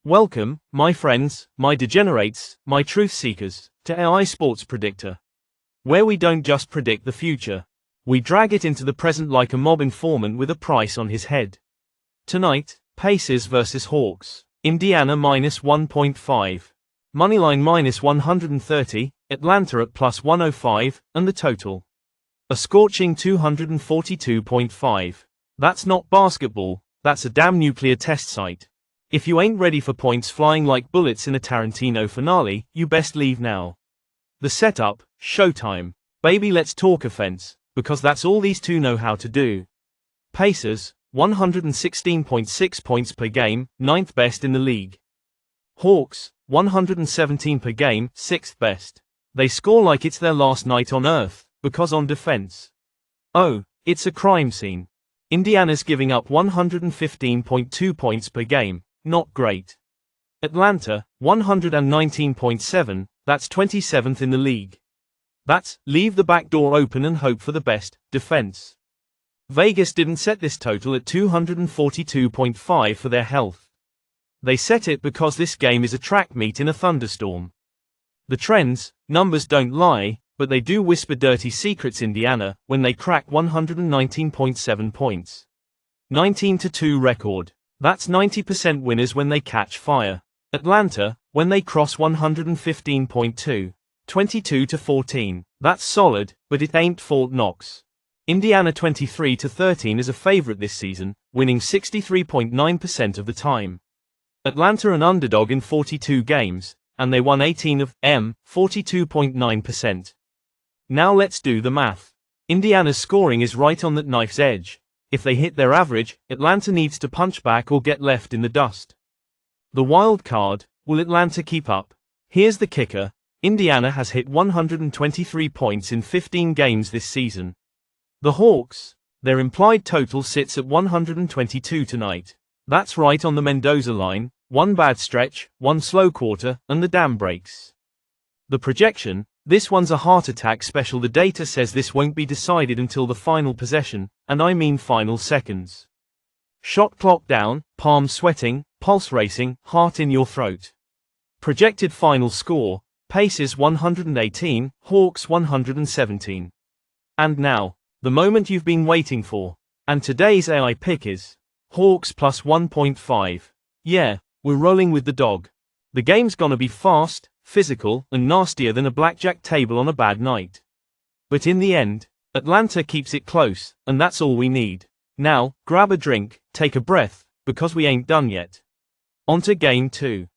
Welcome, my friends, my degenerates, my truth seekers, to AI Sports Predictor, where we don't just predict the future. We drag it into the present like a mob informant with a price on his head. Tonight, Pacers vs Hawks, Indiana minus 1.5. Moneyline minus 130, Atlanta at plus 105, and the total. A scorching 242.5. That's not basketball, that's a damn nuclear test site. If you ain't ready for points flying like bullets in a Tarantino finale, you best leave now. The setup, showtime. Baby, let's talk offense, because that's all these two know how to do. Pacers, 116.6 points per game, 9th best in the league. Hawks, 117 per game, 6th best. They score like it's their last night on earth, because on defense. Oh, it's a crime scene. Indiana's giving up 115.2 points per game. Not great. Atlanta, 119.7, that's 27th in the league. That's, leave the back door open and hope for the best, defense. Vegas didn't set this total at 242.5 for their health. They set it because this game is a track meet in a thunderstorm. The trends, numbers don't lie, but they do whisper dirty secrets. Indiana, when they crack 119.7 points. 19-2 record. That's 90% winners when they catch fire. Atlanta, when they cross 115.2. 22-14. That's solid, but it ain't Fort Knox. Indiana 23-13 is a favorite this season, winning 63.9% of the time. Atlanta an underdog in 42 games, and they won 18 of them, 42.9%. Now let's do the math. Indiana's scoring is right on that knife's edge. If they hit their average, Atlanta needs to punch back or get left in the dust. The wild card, will Atlanta keep up? Here's the kicker. Indiana has hit 123 points in 15 games this season. The Hawks, their implied total sits at 122 tonight. That's right on the Mendoza line, one bad stretch, one slow quarter, and the dam breaks. The projection, this one's a heart attack special. The data says this won't be decided until the final possession, and I mean final seconds. Shot clock down, palms sweating, pulse racing, heart in your throat. Projected final score, Pacers 118, Hawks 117. And now, the moment you've been waiting for. And today's AI pick is Hawks plus 1.5. Yeah, we're rolling with the dog. The game's gonna be fast, physical, and nastier than a blackjack table on a bad night. But in the end, Atlanta keeps it close, and that's all we need. Now, grab a drink, take a breath, because we ain't done yet. On to game 2.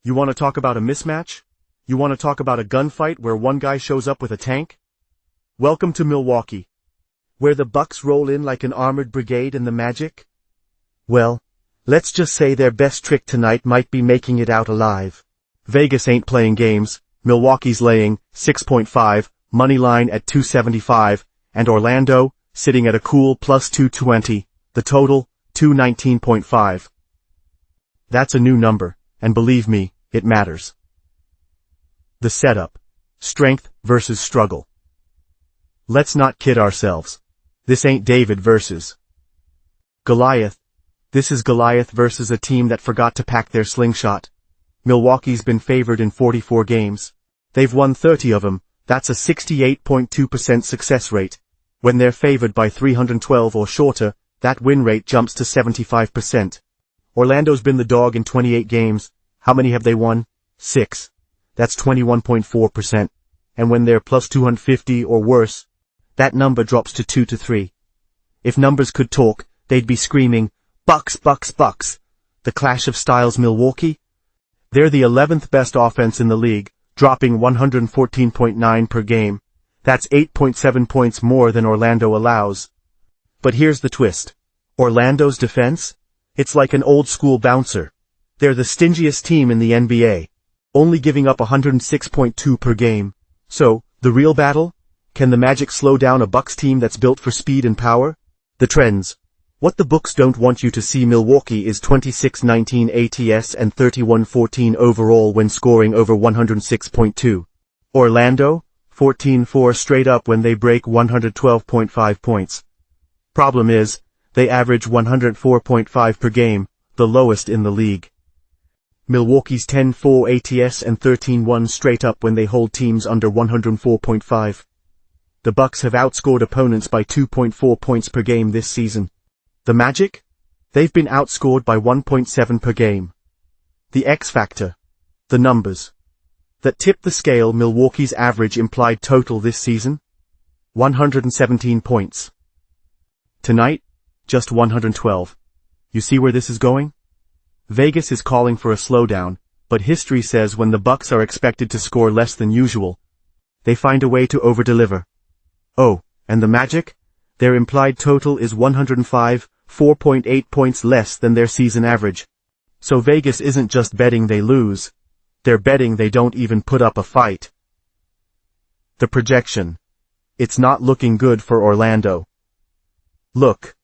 You want to talk about a mismatch? You want to talk about a gunfight where one guy shows up with a tank? Welcome to Milwaukee, where the Bucks roll in like an armored brigade and the Magic? Well, let's just say their best trick tonight might be making it out alive. Vegas ain't playing games. Milwaukee's laying 6.5, money line at 275, and Orlando, sitting at a cool plus 220, the total, 219.5. That's a new number, and believe me, it matters. The setup. Strength versus struggle. Let's not kid ourselves. This ain't David versus Goliath. This is Goliath versus a team that forgot to pack their slingshot. Milwaukee's been favored in 44 games. They've won 30 of them, that's a 68.2% success rate. When they're favored by 312 or shorter, that win rate jumps to 75%. Orlando's been the dog in 28 games. How many have they won? 6. That's 21.4%. And when they're plus 250 or worse, that number drops to 2-3. If numbers could talk, they'd be screaming, Bucks, Bucks, Bucks. The clash of styles. Milwaukee? They're the 11th best offense in the league, dropping 114.9 per game. That's 8.7 points more than Orlando allows. But here's the twist. Orlando's defense? It's like an old-school bouncer. They're the stingiest team in the NBA, only giving up 106.2 per game. So, the real battle? Can the Magic slow down a Bucks team that's built for speed and power? The trends. What the books don't want you to see. Milwaukee is 26-19 ATS and 31-14 overall when scoring over 106.2. Orlando, 14-4 straight up when they break 112.5 points. Problem is, they average 104.5 per game, the lowest in the league. Milwaukee's 10-4 ATS and 13-1 straight up when they hold teams under 104.5. The Bucks have outscored opponents by 2.4 points per game this season. The Magic? They've been outscored by 1.7 per game. The X factor. The numbers. That tip the scale. Milwaukee's average implied total this season? 117 points. Tonight? Just 112. You see where this is going? Vegas is calling for a slowdown, but history says when the Bucks are expected to score less than usual, they find a way to overdeliver. Oh, and the Magic? Their implied total is 105, 4.8 points less than their season average. So Vegas isn't just betting they lose, they're betting they don't even put up a fight. The projection. It's not looking good for Orlando. Look.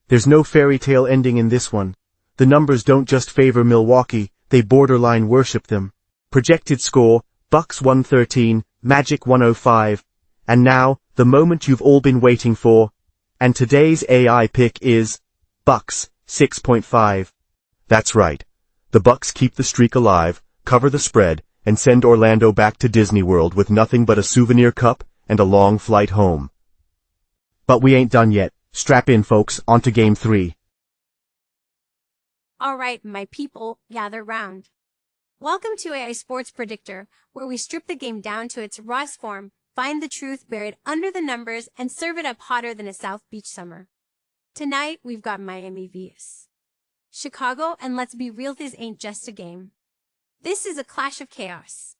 There's no fairy tale ending in this one. The numbers don't just favor Milwaukee, they borderline worship them. Projected score, Bucks 113, Magic 105. And now, the moment you've all been waiting for. And today's AI pick is Bucks 6.5. That's right. The Bucks keep the streak alive, cover the spread, and send Orlando back to Disney World with nothing but a souvenir cup and a long flight home. But we ain't done yet. Strap in, folks, onto Game 3. All right, my people, gather round. Welcome to AI Sports Predictor, where we strip the game down to its rawest form, find the truth buried under the numbers, and serve it up hotter than a South Beach summer. Tonight, we've got Miami vs. Chicago, and let's be real, this ain't just a game. This is a clash of chaos.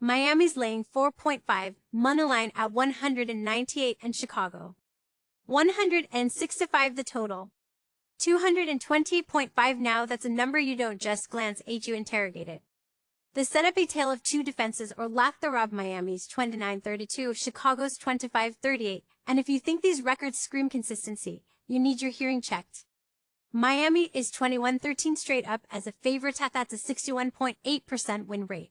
Miami's laying 4.5, moneyline at 198, and Chicago 165 the total. 220.5 now. That's a number you don't just glance at, you interrogate it. The setup a tale of two defenses, or lack thereof. Miami's 29-32, Chicago's 25-38, and if you think these records scream consistency, you need your hearing checked. Miami is 21-13 straight up as a favorite. That's a 61.8% win rate.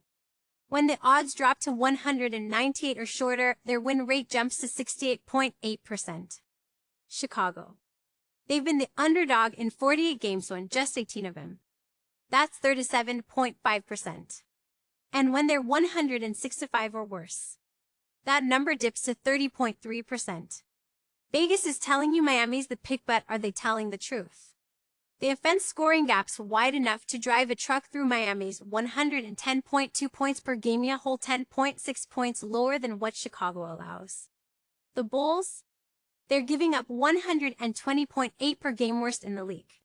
When the odds drop to 198 or shorter, their win rate jumps to 68.8%. Chicago. They've been the underdog in 48 games, won just 18 of them. That's 37.5%. And when they're 165 or worse, that number dips to 30.3%. Vegas is telling you Miami's the pick, but are they telling the truth? The offense scoring gap's wide enough to drive a truck through. Miami's 110.2 points per game, a whole 10.6 points lower than what Chicago allows. The Bulls? They're giving up 120.8 per game, worst in the league.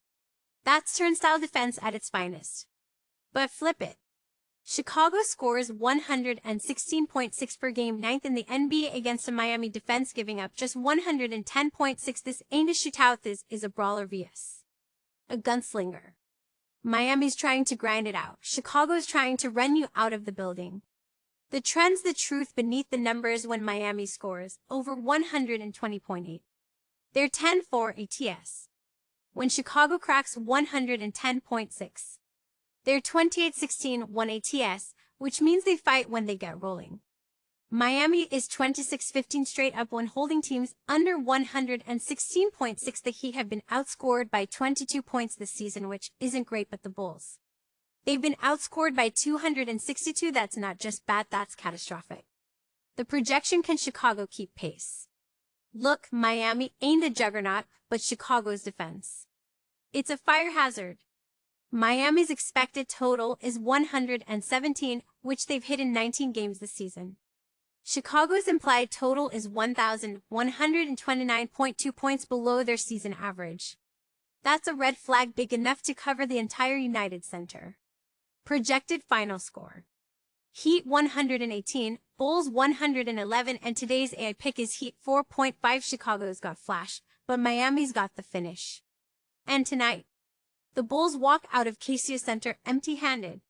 That's turnstile defense at its finest. But flip it. Chicago scores 116.6 per game, ninth in the NBA against a Miami defense giving up just 110.6. This ain't a shootout, this is a brawler vs. a gunslinger. Miami's trying to grind it out. Chicago's trying to run you out of the building. The trend's the truth beneath the numbers when Miami scores over 120.8. They're 10-4 ATS. When Chicago cracks 110.6. They're 28-16 1 ATS, which means they fight when they get rolling. Miami is 26-15 straight up when holding teams under 116.6. The Heat have been outscored by 22 points this season, which isn't great, but the Bulls, they've been outscored by 262. That's not just bad, that's catastrophic. The projection: can Chicago keep pace? Look, Miami ain't a juggernaut, but Chicago's defense, it's a fire hazard. Miami's expected total is 117, which they've hit in 19 games this season. Chicago's implied total is 1,129.2 points below their season average. That's a red flag big enough to cover the entire United Center. Projected final score: Heat 118, Bulls 111, and today's AI pick is Heat 4.5. Chicago's got flash, but Miami's got the finish. And tonight, the Bulls walk out of Cassia Center empty-handed.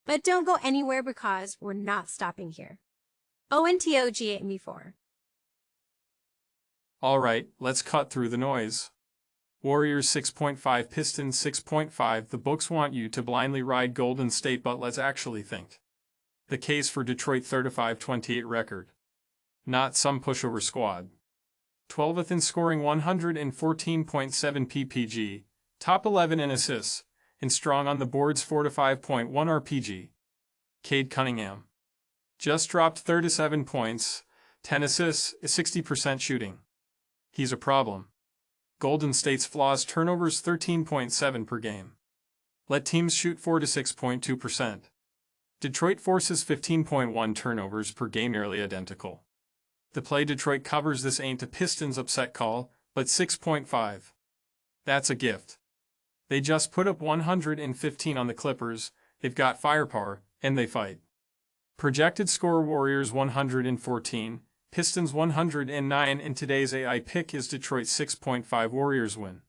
But don't go anywhere, because we're not stopping here. ONTOGA-me4. Alright, let's cut through the noise. Warriors 6.5, Pistons 6.5. The books want you to blindly ride Golden State, but let's actually think. The case for Detroit 35-28 record. Not some pushover squad. 12th in scoring, 114.7 ppg, top 11 in assists, and strong on the boards 4 to 5.1 RPG. Cade Cunningham just dropped 37 points, 10 assists, 60% shooting. He's a problem. Golden State's flaws: turnovers 13.7 per game. Let teams shoot 4 to 6.2%. Detroit forces 15.1 turnovers per game, nearly identical. The play Detroit covers this ain't a Pistons upset call, but 6.5. That's a gift. They just put up 115 on the Clippers, they've got firepower, and they fight. Projected score: Warriors 114, Pistons 109, and today's AI pick is Detroit 6.5 Warriors win.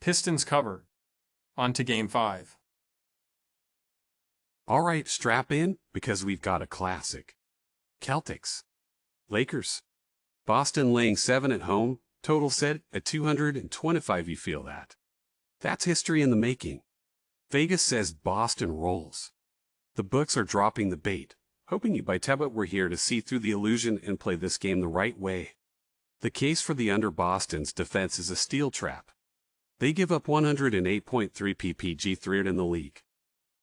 Pistons cover. On to Game 5. Alright, strap in, because we've got a classic. Celtics. Lakers. Boston laying 7 at home, total set at 225. You feel that? That's history in the making. Vegas says Boston rolls. The books are dropping the bait, hoping you bite it. We're here to see through the illusion and play this game the right way. The case for the under: Boston's defense is a steel trap. They give up 108.3 ppg, third in the league.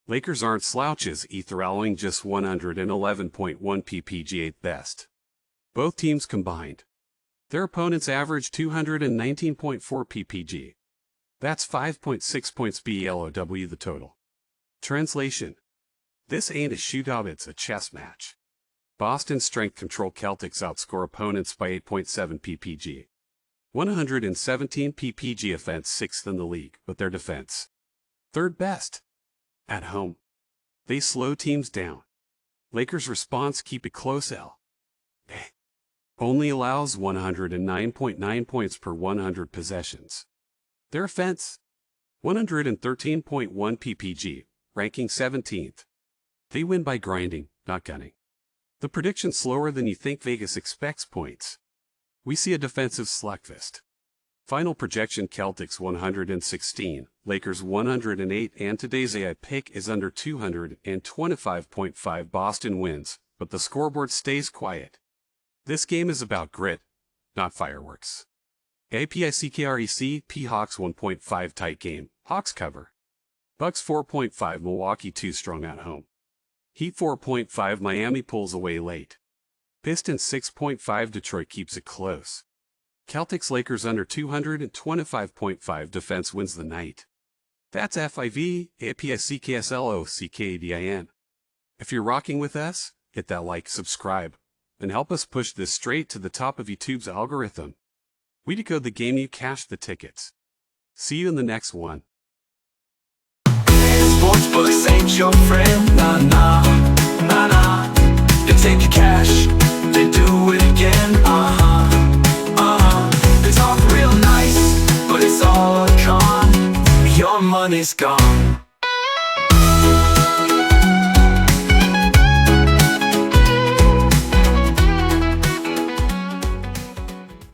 Lakers aren't slouches, either, allowing just 111.1 ppg, 8th best. Both teams combined, their opponents average 219.4 ppg. That's 5.6 points BLOW the total. Translation: this ain't a shootout, it's a chess match. Boston's strength control: Celtics outscore opponents by 8.7 ppg. 117 ppg offense, 6th in the league, but their defense 3rd best. At home, they slow teams down. Lakers' response: keep it close. Only allows 109.9 points per 100 possessions. Their offense: 113.1 ppg, ranking 17th. They win by grinding, not gunning. The prediction: slower than you think. Vegas expects points. We see a defensive slugfest. Final projection: Celtics 116, Lakers 108, and today's AI pick is under 225.5. Boston wins, but the scoreboard stays quiet. This game is about grit, not fireworks. APICKREC P-Hawks 1.5 tight game, Hawks cover. Bucks 4.5, Milwaukee 2 strong at home. Heat 4.5, Miami pulls away late. Pistons 6.5, Detroit keeps it close. Celtics Lakers under 225.5, defense wins the night. That's FIV, APICKSLOCKADIN. If you're rocking with us, hit that like, subscribe, and help us push this straight to the top of YouTube's algorithm. We decode the game, you cash the tickets. See you in the next one. Sportsbooks ain't your friend, nah nah, nah nah. They take your cash, they do it again, They talk real nice, but it's all a con. Your money's gone.